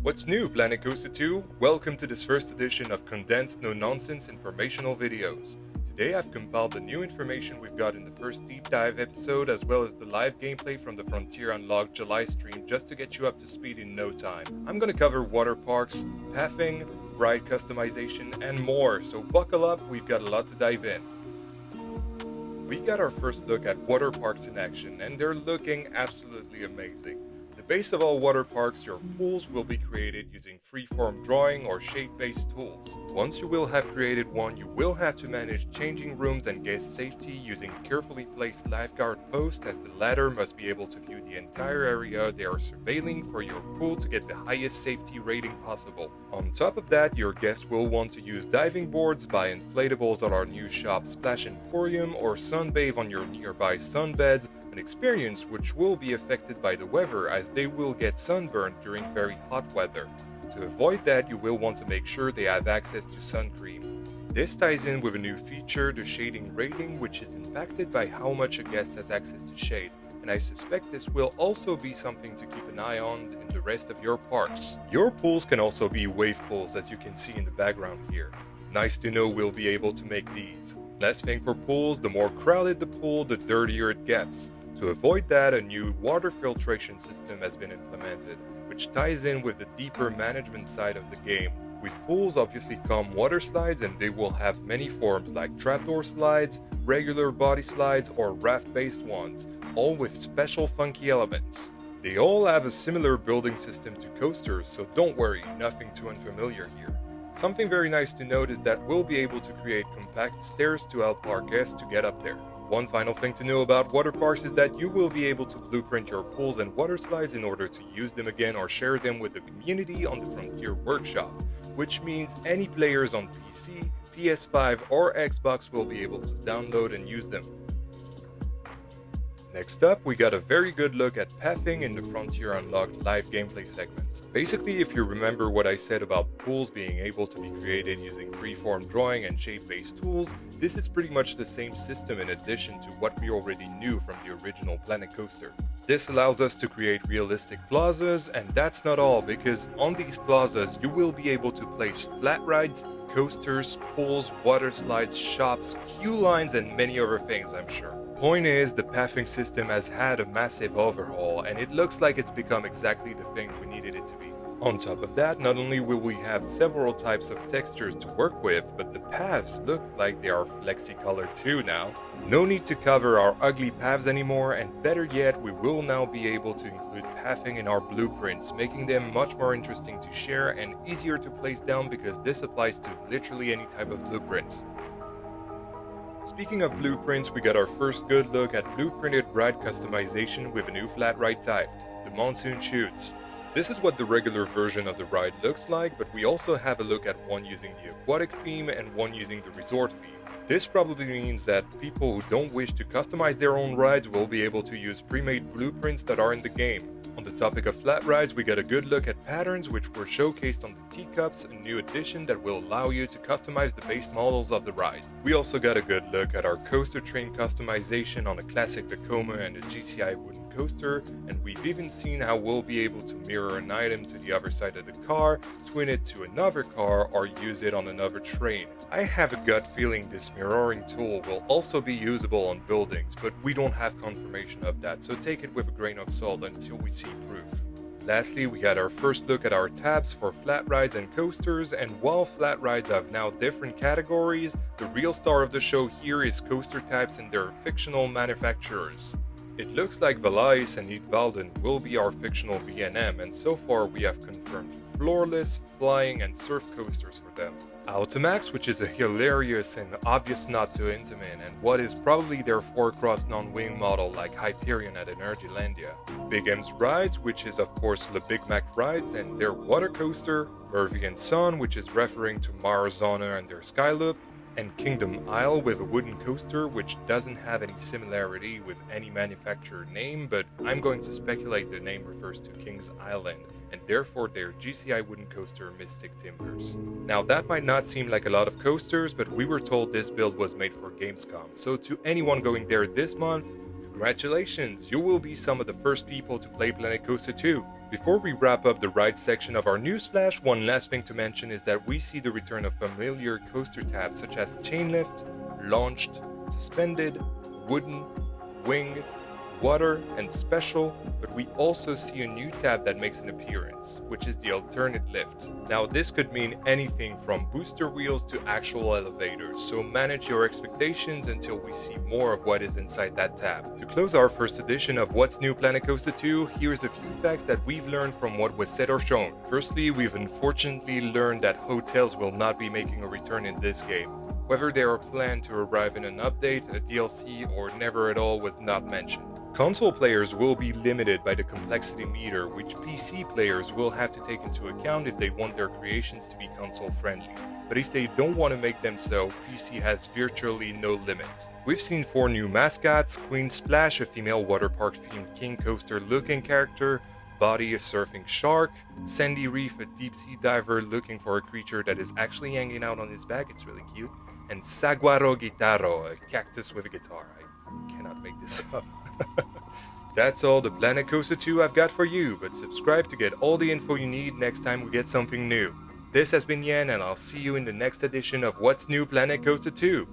What's new, Planet Coaster 2? Welcome to this first edition of condensed no-nonsense informational videos. Today I've compiled the new information we've got in the first deep dive episode as well as the live gameplay from the Frontier Unlocked July stream just to get you up to speed in no time. I'm gonna cover water parks, pathing, ride customization, and more, so buckle up, we've got a lot to dive in. We got our first look at water parks in action, and they're looking absolutely amazing. The base of all water parks, your pools will be created using freeform drawing or shape-based tools. Once you will have created one, you will have to manage changing rooms and guest safety using carefully placed lifeguard posts, as the latter must be able to view the entire area they are surveilling for your pool to get the highest safety rating possible. On top of that, your guests will want to use diving boards, buy inflatables at our new shop Splash Emporium, or sunbathe on your nearby sunbeds, an experience which will be affected by the weather as they will get sunburned during very hot weather. To avoid that, you will want to make sure they have access to sun cream. This ties in with a new feature, the shading rating, which is impacted by how much a guest has access to shade, and I suspect this will also be something to keep an eye on in the rest of your parks. Your pools can also be wave pools, as you can see in the background here. Nice to know we'll be able to make these. Last thing for pools, the more crowded the pool, the dirtier it gets. To avoid that, a new water filtration system has been implemented, which ties in with the deeper management side of the game. With pools obviously come water slides, and they will have many forms like trapdoor slides, regular body slides, or raft-based ones, all with special funky elements. They all have a similar building system to coasters, so don't worry, nothing too unfamiliar here. Something very nice to note is that we'll be able to create compact stairs to help our guests to get up there. One final thing to know about water parks is that you will be able to blueprint your pools and water slides in order to use them again or share them with the community on the Frontier Workshop, which means any players on PC, PS5 or Xbox will be able to download and use them. Next up, we got a very good look at pathing in the Frontier Unlocked live gameplay segment. Basically, if you remember what I said about pools being able to be created using freeform drawing and shape-based tools, this is pretty much the same system in addition to what we already knew from the original Planet Coaster. This allows us to create realistic plazas, and that's not all, because on these plazas you will be able to place flat rides, coasters, pools, water slides, shops, queue lines, and many other things, I'm sure. Point is, the pathing system has had a massive overhaul, and it looks like it's become exactly the thing we needed it to be. On top of that, not only will we have several types of textures to work with, but the paths look like they are flexi-colored too now. No need to cover our ugly paths anymore, and better yet, we will now be able to include pathing in our blueprints, making them much more interesting to share and easier to place down, because this applies to literally any type of blueprints. Speaking of blueprints, we got our first good look at blueprinted ride customization with a new flat ride type, the Monsoon Chutes. This is what the regular version of the ride looks like, but we also have a look at one using the aquatic theme and one using the resort theme. This probably means that people who don't wish to customize their own rides will be able to use pre-made blueprints that are in the game. On the topic of flat rides, we got a good look at patterns which were showcased on the teacups, a new addition that will allow you to customize the base models of the rides. We also got a good look at our coaster train customization on a classic Vekoma and a GCI wooden coaster, and we've even seen how we'll be able to mirror an item to the other side of the car, twin it to another car, or use it on another train. I have a gut feeling this mirroring tool will also be usable on buildings, but we don't have confirmation of that, so take it with a grain of salt until we see proof. Lastly, we had our first look at our tabs for flat rides and coasters, and while flat rides have now different categories, the real star of the show here is coaster types and their fictional manufacturers. It looks like Valais and Eetvalden will be our fictional B&M, and so far we have confirmed floorless, flying, and surf coasters for them. Automax, which is a hilarious and obvious nod to Intamin, and what is probably their 4-cross non-wing model like Hyperion at Energylandia. Big M's Rides, which is of course the Big Mac Rides and their water coaster. Murphy and Son, which is referring to Mars Honor and their Skyloop. And Kingdom Isle with a wooden coaster, which doesn't have any similarity with any manufacturer name, but I'm going to speculate the name refers to King's Island, and therefore their GCI wooden coaster Mystic Timbers. Now that might not seem like a lot of coasters, but we were told this build was made for Gamescom, so to anyone going there this month, congratulations, you will be some of the first people to play Planet Coaster 2. Before we wrap up the ride section of our newsflash, one last thing to mention is that we see the return of familiar coaster tabs such as chain lift, launched, suspended, wooden, wing, water, and special, but we also see a new tab that makes an appearance, which is the alternate lift. Now this could mean anything from booster wheels to actual elevators, so manage your expectations until we see more of what is inside that tab. To close our first edition of What's New Planet Coaster 2, here's a few facts that we've learned from what was said or shown. Firstly, we've unfortunately learned that hotels will not be making a return in this game. Whether they are planned to arrive in an update, a DLC, or never at all was not mentioned. Console players will be limited by the complexity meter, which PC players will have to take into account if they want their creations to be console friendly. But if they don't want to make them so, PC has virtually no limits. We've seen 4 new mascots: Queen Splash, a female water park themed king coaster looking character, Body, a surfing shark, Sandy Reef, a deep sea diver looking for a creature that is actually hanging out on his back, it's really cute, and Saguaro Guitarro, a cactus with a guitar. I cannot make this up. That's all the Planet Coaster 2 I've got for you, but subscribe to get all the info you need next time we get something new. This has been Yan, and I'll see you in the next edition of What's New Planet Coaster 2.